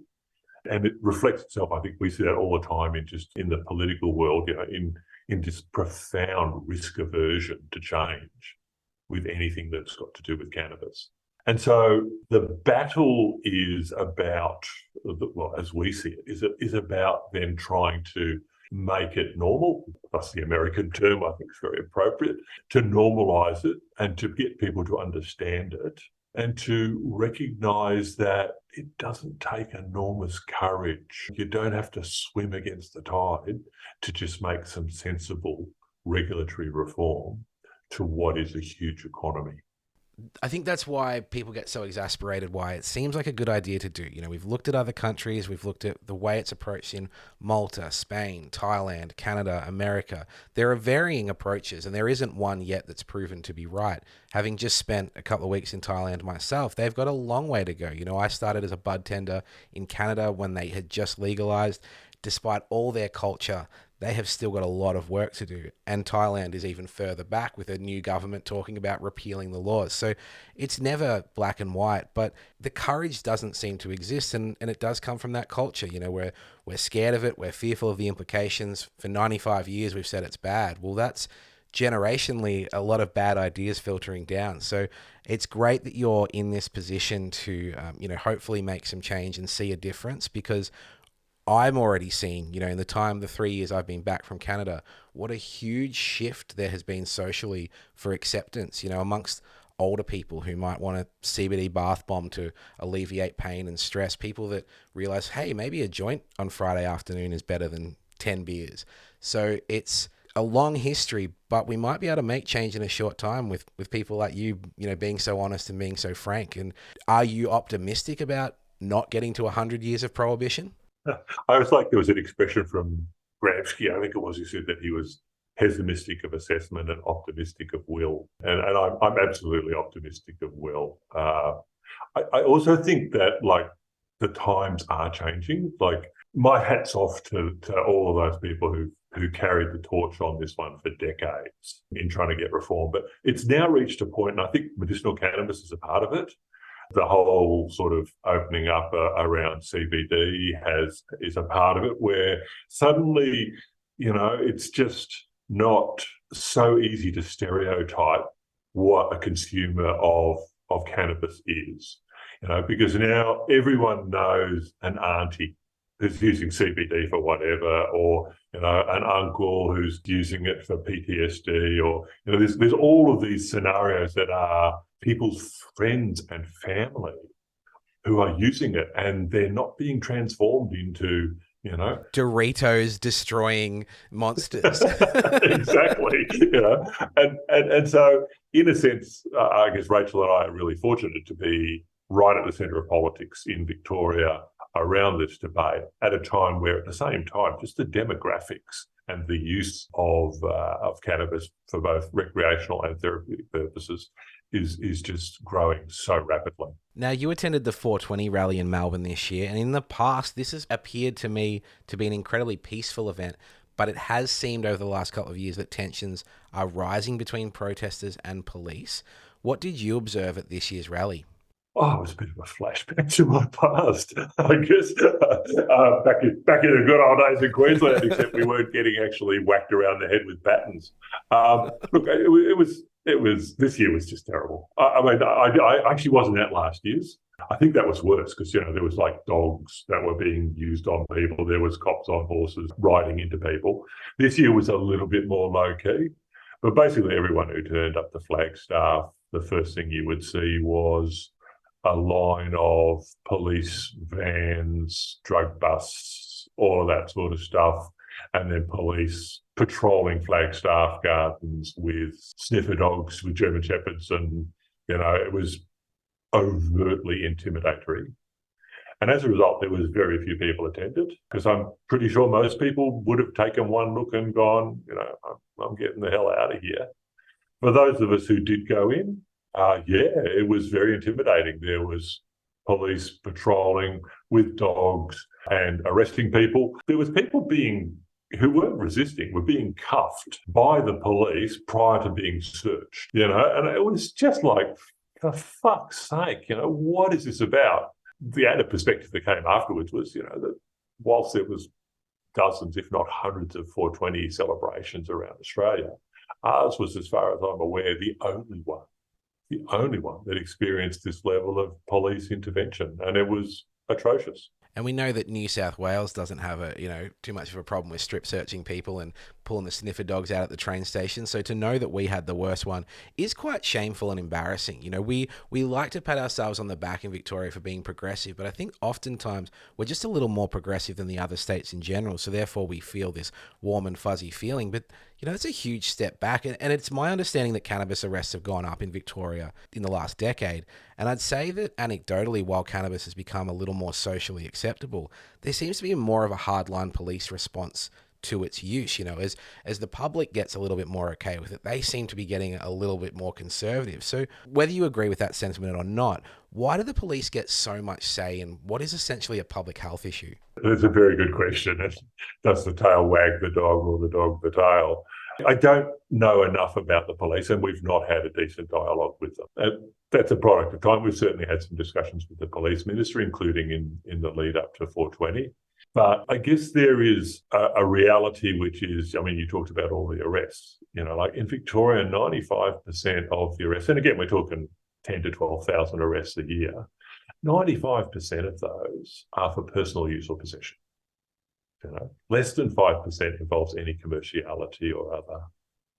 [SPEAKER 3] And it reflects itself, I think we see that all the time in the political world, in this profound risk aversion to change with anything that's got to do with cannabis. And so the battle is about, well, as we see it, is about then trying to make it normal. That's the American term, I think is very appropriate, to normalise it and to get people to understand it and to recognise that it doesn't take enormous courage. You don't have to swim against the tide to just make some sensible regulatory reform to what is a huge economy.
[SPEAKER 2] I think that's why people get so exasperated, why it seems like a good idea to do. We've looked at other countries, we've looked at the way it's approached in Malta, Spain, Thailand, Canada, America. There are varying approaches, and there isn't one yet that's proven to be right. Having just spent a couple of weeks in Thailand myself, they've got a long way to go. I started as a bud tender in Canada when they had just legalized. despite all their culture, they have still got a lot of work to do. And Thailand is even further back with a new government talking about repealing the laws. So it's never black and white, but the courage doesn't seem to exist. And it does come from that culture. You know, we're scared of it. We're fearful of the implications. For 95 years, we've said it's bad. Well, that's generationally a lot of bad ideas filtering down. So it's great that you're in this position to, hopefully make some change and see a difference, because I'm already seeing, in the 3 years I've been back from Canada, what a huge shift there has been socially for acceptance, amongst older people who might want a CBD bath bomb to alleviate pain and stress, people that realize, hey, maybe a joint on Friday afternoon is better than 10 beers. So it's a long history, but we might be able to make change in a short time with people like you, being so honest and being so frank. And are you optimistic about not getting to 100 years of prohibition?
[SPEAKER 3] I was like, there was an expression from Gramsci, I think it was, he said that he was pessimistic of assessment and optimistic of will. And I'm absolutely optimistic of will. I also think that, like, the times are changing. Like, my hat's off to all of those people who carried the torch on this one for decades in trying to get reform. But it's now reached a point, and I think medicinal cannabis is a part of it. The whole sort of opening up around CBD is a part of it, where suddenly, it's just not so easy to stereotype what a consumer of cannabis is, because now everyone knows an auntie who's using CBD for whatever, or, an uncle who's using it for PTSD, or, there's all of these scenarios that are people's friends and family who are using it, and they're not being transformed into,
[SPEAKER 2] Doritos destroying monsters.
[SPEAKER 3] Exactly. And so, in a sense, I guess Rachel and I are really fortunate to be right at the centre of politics in Victoria around this debate at a time where, at the same time, just the demographics and the use of cannabis for both recreational and therapeutic purposes is just growing so rapidly.
[SPEAKER 2] Now, you attended the 420 rally in Melbourne this year, and in the past, this has appeared to me to be an incredibly peaceful event, but it has seemed over the last couple of years that tensions are rising between protesters and police. What did you observe at this year's rally?
[SPEAKER 3] Oh, it was a bit of a flashback to my past, I guess. Back in the good old days in Queensland, except we weren't getting actually whacked around the head with batons. Look, it was this year was just terrible. I actually wasn't at last year's. I think that was worse because, there was like dogs that were being used on people. There was cops on horses riding into people. This year was a little bit more low key, but basically everyone who turned up to Flagstaff, the first thing you would see was a line of police vans, drug busts, all of that sort of stuff, and then police patrolling Flagstaff Gardens with sniffer dogs, with German Shepherds, and, it was overtly intimidatory. And as a result, there was very few people attended, because I'm pretty sure most people would have taken one look and gone, I'm getting the hell out of here. For those of us who did go in, it was very intimidating. There was police patrolling with dogs and arresting people. There was people who weren't resisting, were being cuffed by the police prior to being searched, and it was just like, for fuck's sake, what is this about? The added perspective that came afterwards was, that whilst there was dozens, if not hundreds of 420 celebrations around Australia, ours was, as far as I'm aware, the only one that experienced this level of police intervention, and it was atrocious.
[SPEAKER 2] And we know that New South Wales doesn't have too much of a problem with strip searching people and pulling the sniffer dogs out at the train station. So to know that we had the worst one is quite shameful and embarrassing. We like to pat ourselves on the back in Victoria for being progressive, but I think oftentimes we're just a little more progressive than the other states in general. So therefore we feel this warm and fuzzy feeling. But it's a huge step back. And it's my understanding that cannabis arrests have gone up in Victoria in the last decade. And I'd say that anecdotally, while cannabis has become a little more socially acceptable, there seems to be more of a hardline police response to its use. You know, as the public gets a little bit more okay with it, they seem to be getting a little bit more conservative. So whether you agree with that sentiment or not, why do the police get so much say in what is essentially a public health issue?
[SPEAKER 3] That's a very good question. Does the tail wag the dog or the dog the tail? I don't know enough about the police, and we've not had a decent dialogue with them. That's a product of time. We've certainly had some discussions with the police minister, including in the lead up to 420. But I guess there is a reality, which is, I mean, you talked about all the arrests. You know, like in Victoria, 95% of the arrests, and again, we're talking 10 to 12,000 arrests a year, 95% of those are for personal use or possession. You know, less than 5% involves any commerciality or other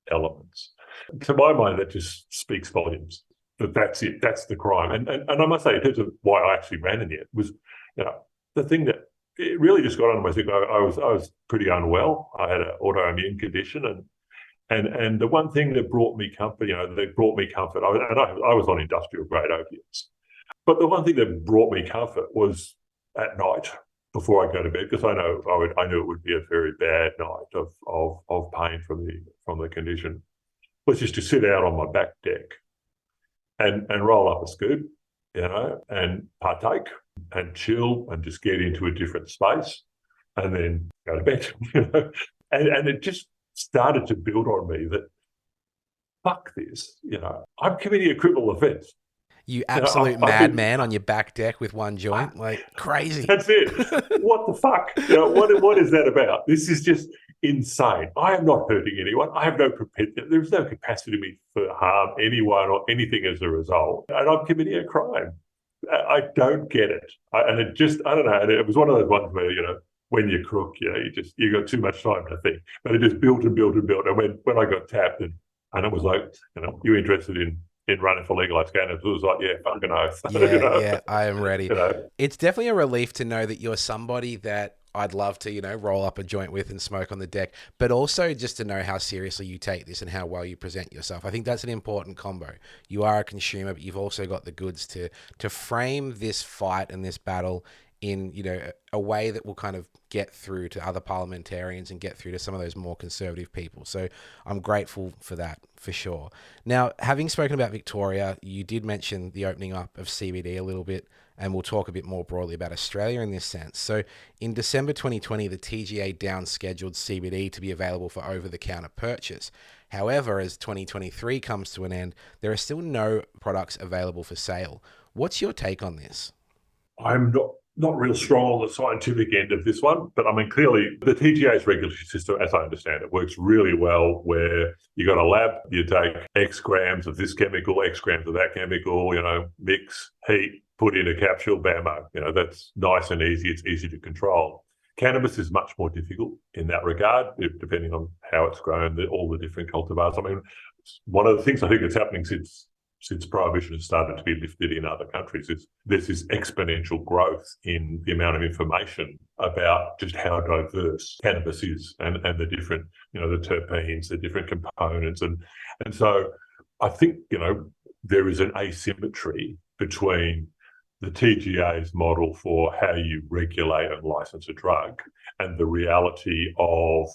[SPEAKER 3] elements. To my mind, that just speaks volumes. That's it. That's the crime. And I must say, in terms of why I actually ran in it, was, you know, the thing that it really just got on my thing. I was pretty unwell. I had an autoimmune condition, and the one thing that brought me comfort, I was on industrial grade opiates. But the one thing that brought me comfort was at night, before I go to bed, because I knew it would be a very bad night of pain from the condition, was just to sit out on my back deck and roll up a scoop, you know, and partake and chill and just get into a different space and then go to bed, you know. And it just started to build on me that, fuck this, you know, I'm committing a criminal offence.
[SPEAKER 2] You absolute madman on your back deck with one joint, like crazy.
[SPEAKER 3] That's it. What the fuck? You know, what is that about? This is just insane. I am not hurting anyone. I have no propensity. There's no capacity to me for harm anyone or anything as a result. And I'm committing a crime. I don't get it. I don't know. And it was one of those ones where, you know, when you're crook, you know, you got too much time to think. But it just built and built and built. And when I got tapped and it was like, you know, you interested in running for Legalise Cannabis, it was like, yeah, fucking oath.
[SPEAKER 2] Yeah,
[SPEAKER 3] you know?
[SPEAKER 2] Yeah, I am ready.
[SPEAKER 3] You know?
[SPEAKER 2] It's definitely a relief to know that you're somebody that I'd love to, you know, roll up a joint with and smoke on the deck, but also just to know how seriously you take this and how well you present yourself. I think that's an important combo. You are a consumer, but you've also got the goods to frame this fight and this battle in, you know, a way that will kind of get through to other parliamentarians and get through to some of those more conservative people. So I'm grateful for that, for sure. Now, having spoken about Victoria, you did mention the opening up of CBD a little bit, and we'll talk a bit more broadly about Australia in this sense. So in December 2020, the TGA downscheduled CBD to be available for over-the-counter purchase. However, as 2023 comes to an end, there are still no products available for sale. What's your take on this?
[SPEAKER 3] I'm not real strong on the scientific end of this one, but I mean, clearly the TGA's regulatory system, as I understand it, works really well where you got a lab, you take X grams of this chemical, X grams of that chemical, you know, mix, heat, put in a capsule, bammo. You know, that's nice and easy. It's easy to control. Cannabis is much more difficult in that regard, depending on how it's grown, all the different cultivars. I mean, one of the things I think that's happening since Prohibition has started to be lifted in other countries is there's this exponential growth in the amount of information about just how diverse cannabis is and the different, you know, the terpenes, the different components. And so I think, you know, there is an asymmetry between the TGA's model for how you regulate and license a drug and the reality of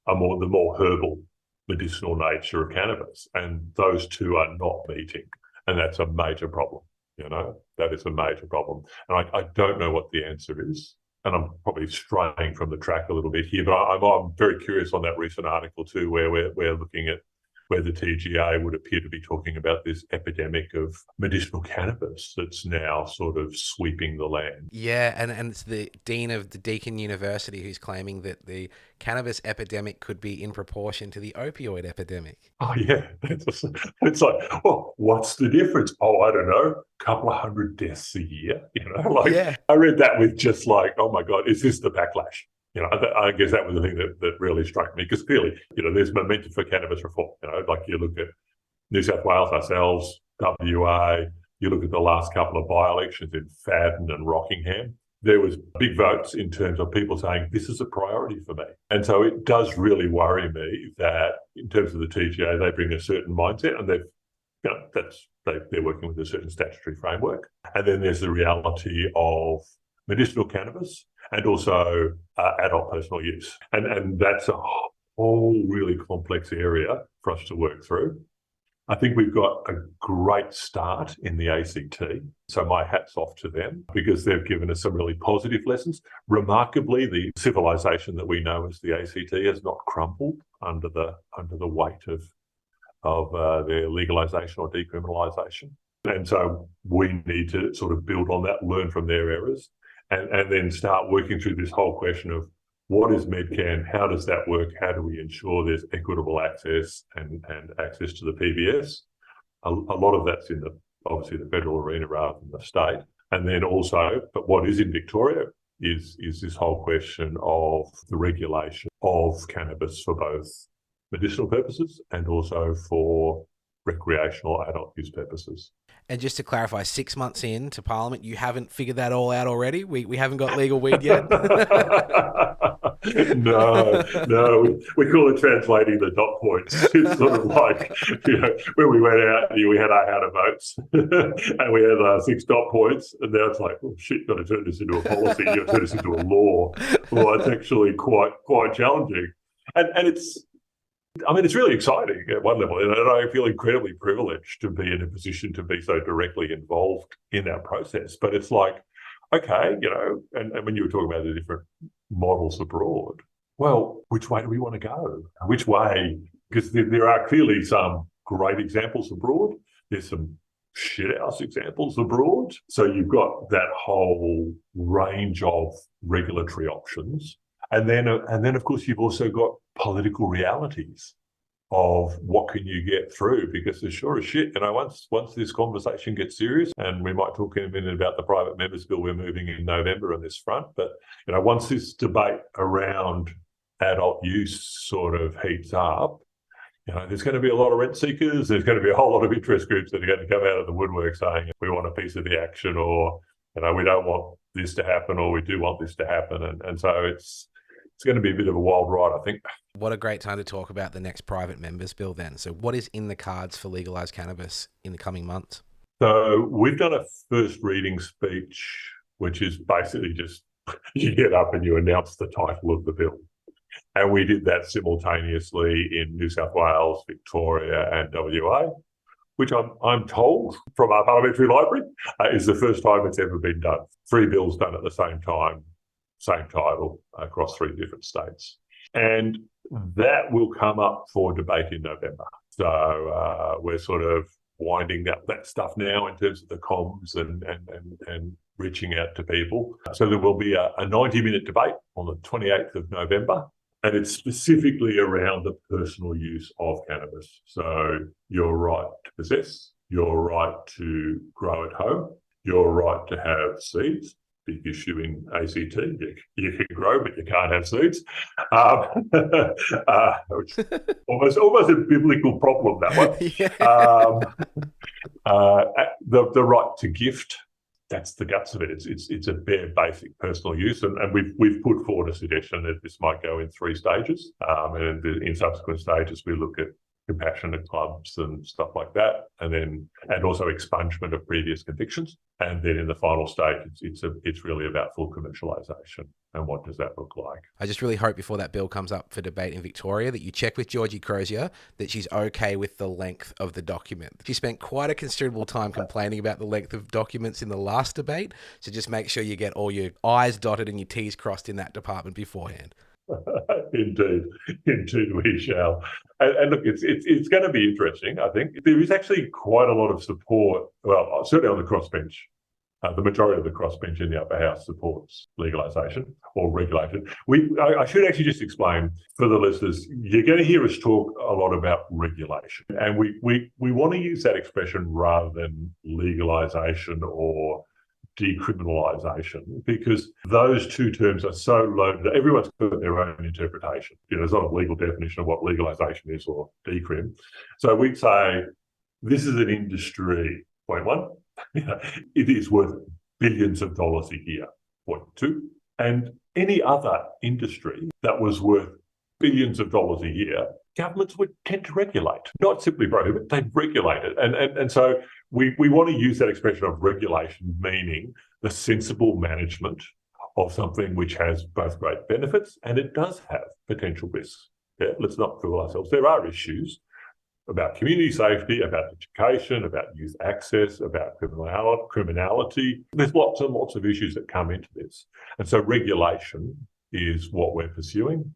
[SPEAKER 3] the more herbal medicinal nature of cannabis. And those two are not meeting. And that's a major problem, you know, that is a major problem. And I don't know what the answer is. And I'm probably straying from the track a little bit here, but I'm very curious on that recent article too, where we're looking at where the TGA would appear to be talking about this epidemic of medicinal cannabis that's now sort of sweeping the land.
[SPEAKER 2] Yeah, and it's the dean of the Deakin University who's claiming that the cannabis epidemic could be in proportion to the opioid epidemic.
[SPEAKER 3] Oh, yeah. It's like, well, what's the difference? Oh, I don't know, a couple of hundred deaths a year, you know? Like, yeah. I read that with just like, oh, my God, is this the backlash? You know, I guess that was the thing that really struck me, because clearly, you know, there's momentum for cannabis reform. You know, like you look at New South Wales, ourselves, WA, you look at the last couple of by-elections in Fadden and Rockingham, there was big votes in terms of people saying, this is a priority for me. And so it does really worry me that in terms of the TGA, they bring a certain mindset and they've, you know, they're working with a certain statutory framework. And then there's the reality of medicinal cannabis and also adult personal use. And that's a whole really complex area for us to work through. I think we've got a great start in the ACT. So my hat's off to them because they've given us some really positive lessons. Remarkably, the civilization that we know as the ACT has not crumpled under the weight of their legalisation or decriminalisation. And so we need to sort of build on that, learn from their errors, and then start working through this whole question of what is MedCan, how does that work, how do we ensure there's equitable access and access to the PBS. A lot of that's in obviously the federal arena rather than the state. And then also, but what is in Victoria is this whole question of the regulation of cannabis for both medicinal purposes and also for recreational adult use purposes.
[SPEAKER 2] And just to clarify, 6 months into Parliament, you haven't figured that all out already? We haven't got legal weed yet?
[SPEAKER 3] No. We call it translating the dot points. It's sort of like, when we went out, we had our how to votes and we had 6 dot points. And now it's like, oh shit, got to turn this into a policy. You've got to turn this into a law. Well, it's actually quite challenging. And it's really exciting at one level, and I feel incredibly privileged to be in a position to be so directly involved in that process. But it's like, okay, and when you were talking about the different models abroad, well, which way do we want to go? Which way? Because there are clearly some great examples abroad. There's some shithouse examples abroad. So you've got that whole range of regulatory options. And then, of course, you've also got political realities of what can you get through, because as sure as shit, once this conversation gets serious, and we might talk in a minute about the private members bill we're moving in November on this front, but once this debate around adult use sort of heats up, there's going to be a lot of rent seekers. There's going to be a whole lot of interest groups that are going to come out of the woodwork saying we want a piece of the action, or we don't want this to happen, or we do want this to happen, and so it's going to be a bit of a wild ride, I think.
[SPEAKER 2] What a great time to talk about the next private members bill then. So what is in the cards for Legalise Cannabis in the coming months?
[SPEAKER 3] So we've done a first reading speech, which is basically just you get up and you announce the title of the bill. And we did that simultaneously in New South Wales, Victoria and WA, which I'm told from our parliamentary library is the first time it's ever been done. 3 bills done at the same time, same title across 3 different states. And that will come up for debate in November. So we're sort of winding up that stuff now in terms of the comms and reaching out to people. So there will be a 90-minute debate on the 28th of November, and it's specifically around the personal use of cannabis. So your right to possess, your right to grow at home, your right to have seeds. Big issue in ACT. You can grow, but you can't have seeds. Almost a biblical problem, that one. The right to gift. That's the guts of it. It's a bare basic personal use, and we've put forward a suggestion that this might go in 3 stages, and in subsequent stages we look at compassionate clubs and stuff like that, and also expungement of previous convictions, and then in the final stage it's really about full commercialisation, and what does that look like.
[SPEAKER 2] I just really hope before that bill comes up for debate in Victoria that you check with Georgie Crozier that she's okay with the length of the document. She spent quite a considerable time complaining about the length of documents in the last debate, so just make sure you get all your I's dotted and your T's crossed in that department beforehand.
[SPEAKER 3] Indeed we shall. And look, it's going to be interesting. I think there is actually quite a lot of support. Well, certainly on the crossbench, the majority of the crossbench in the upper house supports legalisation or regulation. I should actually just explain for the listeners. You're going to hear us talk a lot about regulation, and we want to use that expression rather than legalisation or decriminalisation, because those 2 terms are so loaded. Everyone's got their own interpretation. There's not a legal definition of what legalisation is or decrim. So we'd say this is an industry, point 1. It is worth billions of dollars a year, point 2. And any other industry that was worth billions of dollars a year, governments would tend to regulate, not simply prohibit, they'd regulate it. And so we want to use that expression of regulation, meaning the sensible management of something which has both great benefits and it does have potential risks. Yeah, let's not fool ourselves. There are issues about community safety, about education, about youth access, about criminality. There's lots and lots of issues that come into this. And so regulation is what we're pursuing,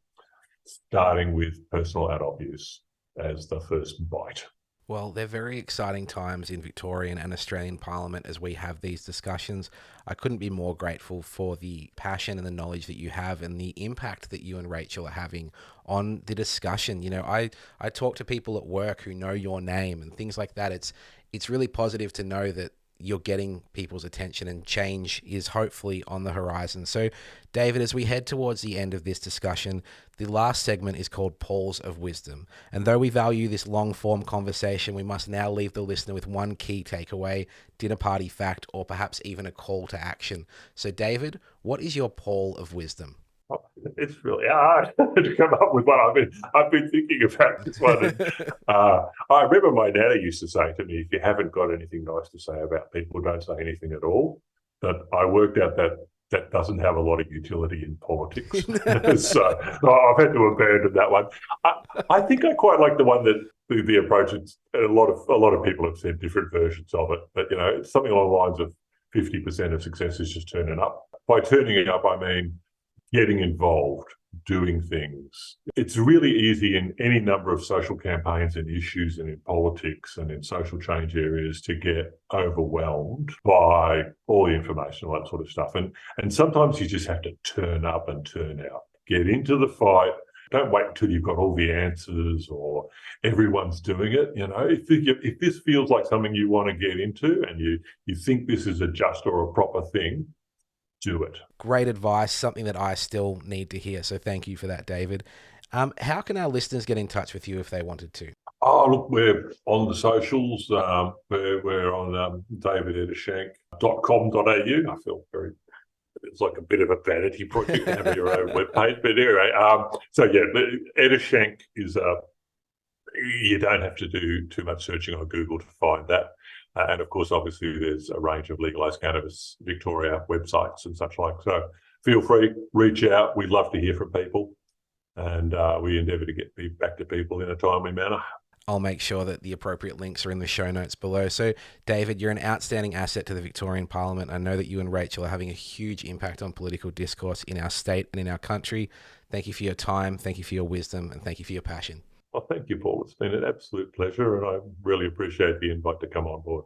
[SPEAKER 3] starting with personal adult use as the first bite.
[SPEAKER 2] Well, they're very exciting times in Victorian and Australian Parliament as we have these discussions. I couldn't be more grateful for the passion and the knowledge that you have and the impact that you and Rachel are having on the discussion. You know, I talk to people at work who know your name and things like that. It's really positive to know that you're getting people's attention and change is hopefully on the horizon. So, David, as we head towards the end of this discussion, the last segment is called Pauls of Wisdom. And though we value this long-form conversation, we must now leave the listener with one key takeaway, dinner party fact, or perhaps even a call to action. So, David, what is your Paul of Wisdom?
[SPEAKER 3] It's really hard to come up with one. I've been thinking about this one. And, I remember my nana used to say to me, if you haven't got anything nice to say about people, don't say anything at all. But I worked out that doesn't have a lot of utility in politics. So I've had to abandon that one. I think I quite like the one that the approach, and a lot of people have said different versions of it, but you know, it's something along the lines of 50% of success is just turning up. By turning it up, I mean getting involved, doing things. It's really easy in any number of social campaigns and issues and in politics and in social change areas to get overwhelmed by all the information, all that sort of stuff. And sometimes you just have to turn up and turn out. Get into the fight. Don't wait until you've got all the answers or everyone's doing it. You know, if this feels like something you want to get into and you think this is a just or a proper thing, do it.
[SPEAKER 2] Great advice, something that I still need to hear. So thank you for that, David. How can our listeners get in touch with you if they wanted to?
[SPEAKER 3] Oh, look, we're on the socials. We're on davidettershank.com.au. I feel it's like a bit of a vanity project to have your own webpage. But anyway, so yeah, Ettershank is you don't have to do too much searching on Google to find that. And of course, obviously, there's a range of Legalise Cannabis Victoria websites and such like. So feel free, reach out. We'd love to hear from people. And we endeavour to get back to people in a timely manner.
[SPEAKER 2] I'll make sure that the appropriate links are in the show notes below. So, David, you're an outstanding asset to the Victorian Parliament. I know that you and Rachel are having a huge impact on political discourse in our state and in our country. Thank you for your time. Thank you for your wisdom. And thank you for your passion.
[SPEAKER 3] Well, thank you, Paul. It's been an absolute pleasure, and I really appreciate the invite to come on board.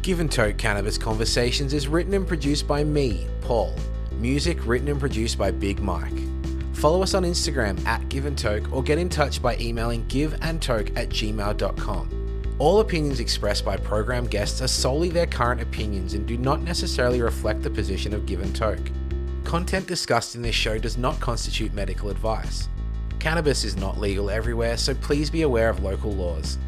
[SPEAKER 2] Give and Toke Cannabis Conversations is written and produced by me, Paul. Music written and produced by Big Mike. Follow us on Instagram @GiveAndToke or get in touch by emailing giveandtoke@gmail.com. All opinions expressed by program guests are solely their current opinions and do not necessarily reflect the position of Give and Toke. Content discussed in this show does not constitute medical advice. Cannabis is not legal everywhere, so please be aware of local laws.